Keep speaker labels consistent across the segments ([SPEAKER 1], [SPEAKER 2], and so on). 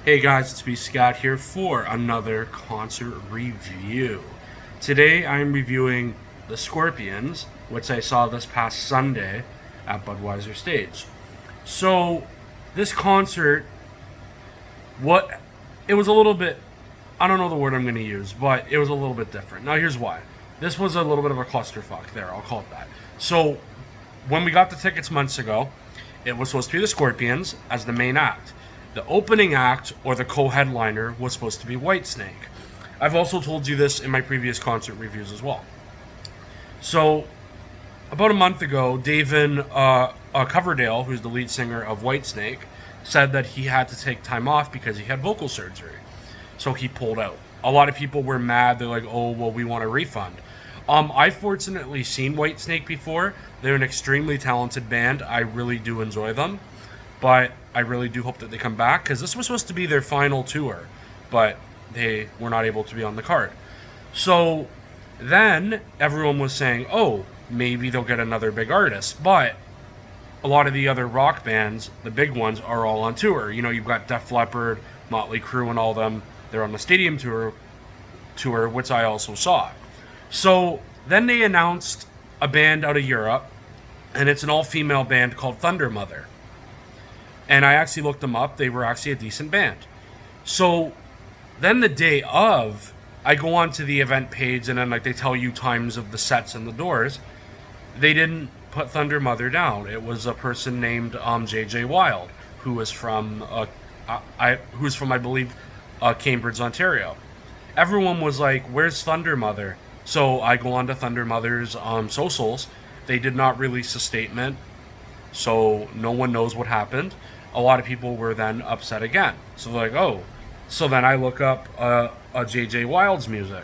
[SPEAKER 1] Hey guys, it's Bscat here for another concert review. Today I'm reviewing the Scorpions, which I saw this past Sunday at Budweiser Stage. So, this concert, it was a little bit, I don't know the word I'm going to use, but it was a little bit different. Now here's why. This was a little bit of a clusterfuck there, I'll call it that. So, when we got the tickets months ago, it was supposed to be the Scorpions as the main act. The opening act, or the co-headliner, was supposed to be Whitesnake. I've also told you this in my previous concert reviews as well. So, about a month ago, Davin Coverdale, who's the lead singer of Whitesnake, said that he had to take time off because he had vocal surgery. So he pulled out. A lot of people were mad. They're like, oh, well, we want a refund. I've fortunately seen Whitesnake before. They're an extremely talented band. I really do enjoy them. But I really do hope that they come back, because this was supposed to be their final tour, but they were not able to be on the card. So then everyone was saying, oh, maybe they'll get another big artist. But a lot of the other rock bands, the big ones, are all on tour. You know, you've got Def Leppard, Motley Crue, and all of them. They're on the stadium tour, which I also saw. So then they announced a band out of Europe, and it's an all-female band called Thunder Mother. And I actually looked them up. They were actually a decent band. So then the day of, I go onto the event page, and then they tell you times of the sets and the doors. They didn't put Thunder Mother down. It was a person named JJ Wild, who was from I believe Cambridge, Ontario. Everyone was like, "Where's Thunder Mother?" So I go on to Thunder Mother's socials. They did not release a statement, so no one knows what happened. A lot of people were then upset again. So they're like, oh. So then I look up JJ Wild's music.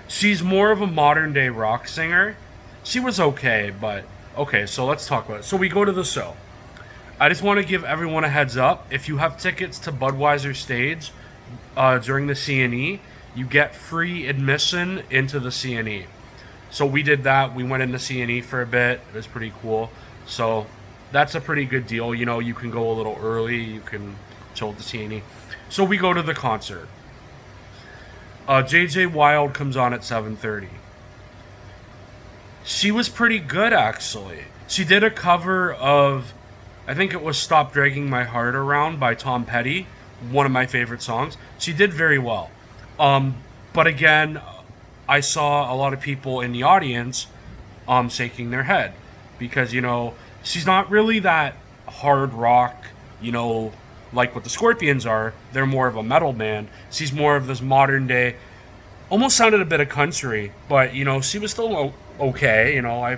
[SPEAKER 1] She's more of a modern day rock singer. She was okay, but okay, so let's talk about it. So we go to the show. I just want to give everyone a heads up. If you have tickets to Budweiser Stage during the CNE, you get free admission into the CNE. So we did that. We went into CNE for a bit. It was pretty cool. So that's a pretty good deal. You know, you can go a little early. You can chill at the CNE. So we go to the concert. JJ Wild comes on at 7:30. She was pretty good, actually. She did a cover of, I think it was Stop Dragging My Heart Around by Tom Petty, one of my favorite songs. She did very well. But again, I saw a lot of people in the audience shaking their head because, you know, she's not really that hard rock, you know, like what the Scorpions are. They're more of a metal band. She's more of this modern day, almost sounded a bit of country, but, you know, she was still okay, you know.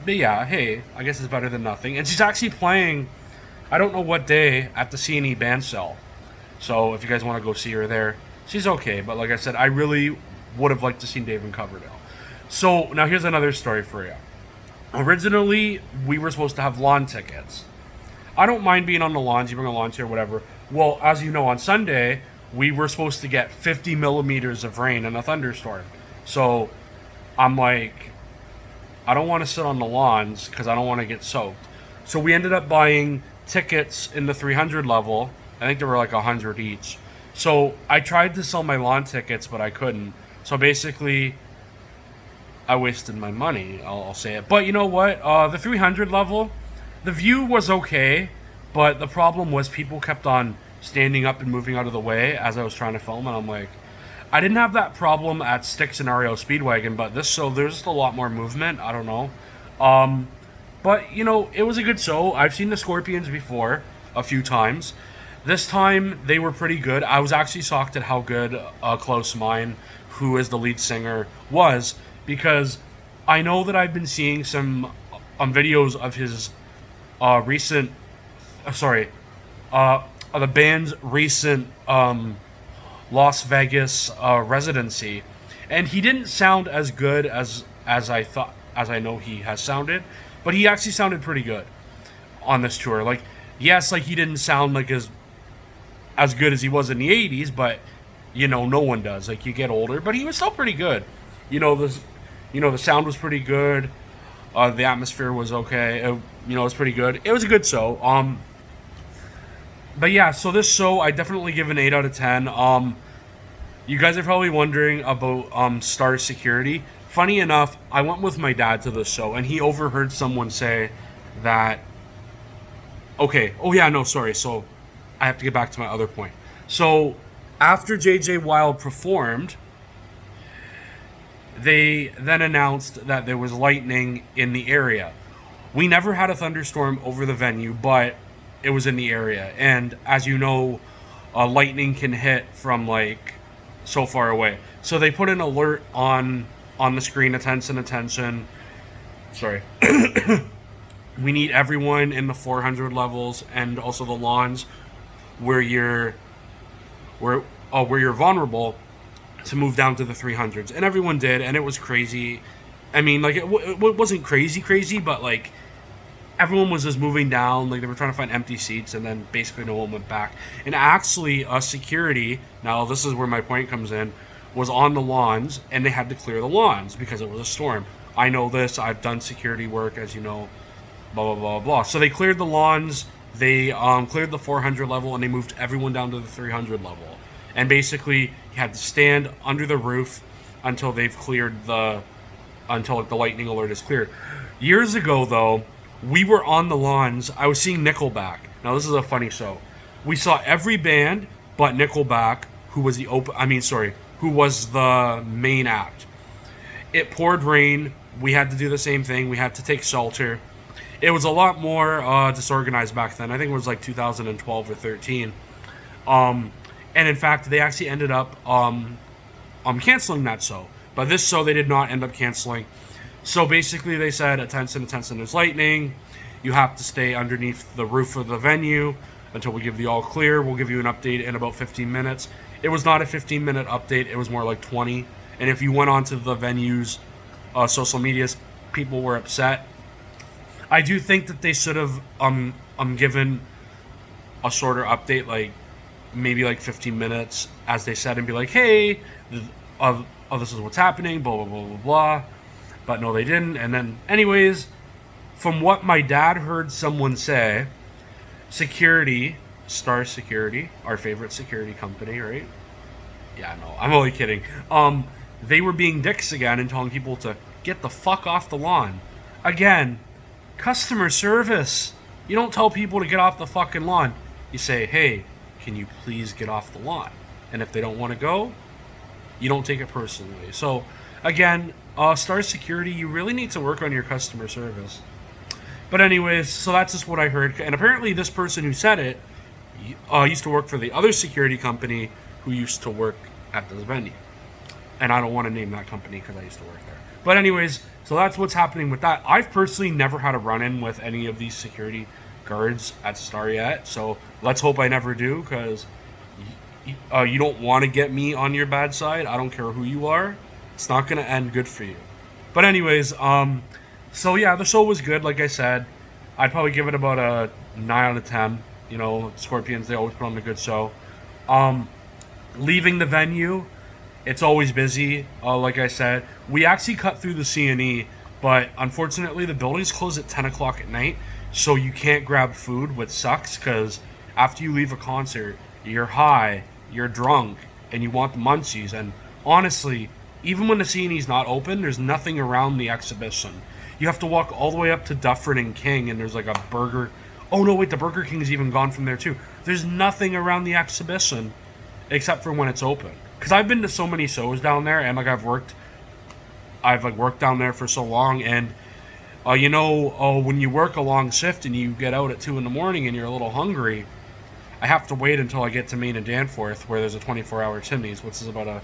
[SPEAKER 1] But yeah, hey, I guess it's better than nothing. And she's actually playing, I don't know what day, at the CNE band cell. So if you guys want to go see her there, she's okay. But like I said, I really would have liked to see Davin Coverdale. So now here's another story for you. Originally, we were supposed to have lawn tickets. I don't mind being on the lawns, you bring a lawn chair, whatever. Well, as you know, on Sunday, we were supposed to get 50 millimeters of rain in a thunderstorm. So I'm like, I don't want to sit on the lawns because I don't want to get soaked. So we ended up buying tickets in the 300 level. I think there were like 100 each. So I tried to sell my lawn tickets, but I couldn't. So basically, I wasted my money, I'll say it. But you know what? The 300 level, the view was okay, but the problem was people kept on standing up and moving out of the way as I was trying to film, and I'm like, I didn't have that problem at Styx and REO Speedwagon, but this show, there's just a lot more movement. I don't know. But, you know, it was a good show. I've seen the Scorpions before a few times. This time, they were pretty good. I was actually shocked at how good Klaus Meine, who is the lead singer, was, because I know that I've been seeing some videos of his the band's recent Las Vegas residency, and he didn't sound as good as I know he has sounded, but he actually sounded pretty good on this tour. Like, yes, like he didn't sound like as good as he was in the 80s, but you know, no one does. Like, you get older, but he was still pretty good. The sound was pretty good. The atmosphere was okay. It was pretty good. It was a good show. but yeah, so this show I definitely give an 8 out of 10. You guys are probably wondering about Star Security. Funny enough, I went with my dad to this show, and he overheard someone say that. Okay. Oh yeah, no, sorry. So I have to get back to my other point. So after JJ Wild performed, they then announced that there was lightning in the area. We never had a thunderstorm over the venue, but it was in the area. And as you know, lightning can hit from like so far away. So they put an alert on the screen, attention. Sorry. We need everyone in the 400 levels and also the lawns where you're vulnerable to move down to the 300s, and everyone did, and it was crazy. I mean, like it wasn't crazy, but like everyone was just moving down, like they were trying to find empty seats, and then basically no one went back. And actually, security, now this is where my point comes in, was on the lawns, and they had to clear the lawns because it was a storm. I know this. I've done security work, as you know. Blah blah blah blah. So they cleared the lawns. They cleared the 400 level, and they moved everyone down to the 300 level. And basically, you had to stand under the roof until they've cleared until the lightning alert is cleared. Years ago, though, we were on the lawns. I was seeing Nickelback. Now, this is a funny show. We saw every band but Nickelback, who was who was the main act. It poured rain. We had to do the same thing. We had to take shelter. It was a lot more disorganized back then. I think it was like 2012 or 13. And in fact, they actually ended up canceling that show. But this show, they did not end up canceling. So basically, they said, attention, there's lightning. You have to stay underneath the roof of the venue until we give the all clear. We'll give you an update in about 15 minutes. It was not a 15-minute update. It was more like 20. And if you went onto the venue's social medias, people were upset. I do think that they should have given a shorter update, like maybe like 15 minutes, as they said, and be like, hey, this is what's happening, blah, blah, blah, blah, blah. But no, they didn't. And then, anyways, from what my dad heard someone say, Star Security, our favorite security company, right? Yeah, no, I'm only kidding. They were being dicks again and telling people to get the fuck off the lawn. Again, customer service. You don't tell people to get off the fucking lawn. You say, hey, can you please get off the lawn? And if they don't want to go, you don't take it personally. So, again, Star Security, you really need to work on your customer service. But anyways, so that's just what I heard. And apparently this person who said it used to work for the other security company who used to work at this venue. And I don't want to name that company because I used to work there. But anyways, so that's what's happening with that. I've personally never had a run-in with any of these security guards at Star yet. So let's hope I never do, because you don't want to get me on your bad side. I don't care who you are. It's not going to end good for you. But anyways, so yeah, the show was good. Like I said, I'd probably give it about a 9 out of 10. You know, Scorpions, they always put on a good show. Leaving the venue, it's always busy. Like I said, we actually cut through the C&E, but unfortunately the buildings close at 10 o'clock at night, so you can't grab food, which sucks, because after you leave a concert, you're high, you're drunk, and you want the munchies. And honestly, even when the C&E's not open, there's nothing around the exhibition. You have to walk all the way up to Dufferin and King, and there's like a burger. Oh no, wait, the Burger King's even gone from there too. There's nothing around the exhibition except for when it's open. Because I've been to so many shows down there, and like I've worked down there for so long, and when you work a long shift and you get out at 2 a.m. and you're a little hungry, I have to wait until I get to Main and Danforth, where there's a 24-hour Chimneys, which is about a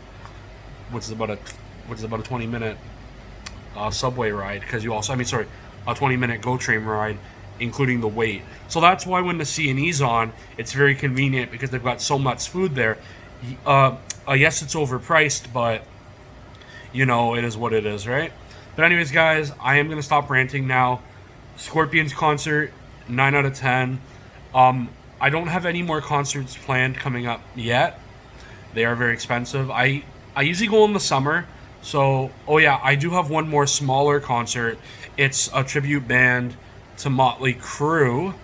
[SPEAKER 1] 20-minute subway ride, because a 20-minute GO train ride, including the wait. So that's why when the C&E's on, it's very convenient, because they've got so much food there. Yes, it's overpriced, but it is what it is, right? But anyways, guys, I am gonna stop ranting now. Scorpions concert, 9 out of 10. I don't have any more concerts planned coming up yet. They are very expensive. I usually go in the summer. So, I do have one more smaller concert. It's a tribute band to Motley Crue.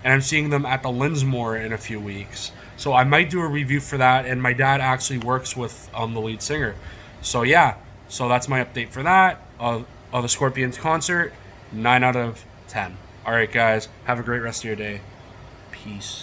[SPEAKER 1] and I'm seeing them at the Linsmore in a few weeks. So I might do a review for that, and my dad actually works with the lead singer. So yeah, so that's my update for that. The Scorpions concert, 9 out of 10. All right, guys, have a great rest of your day. Peace.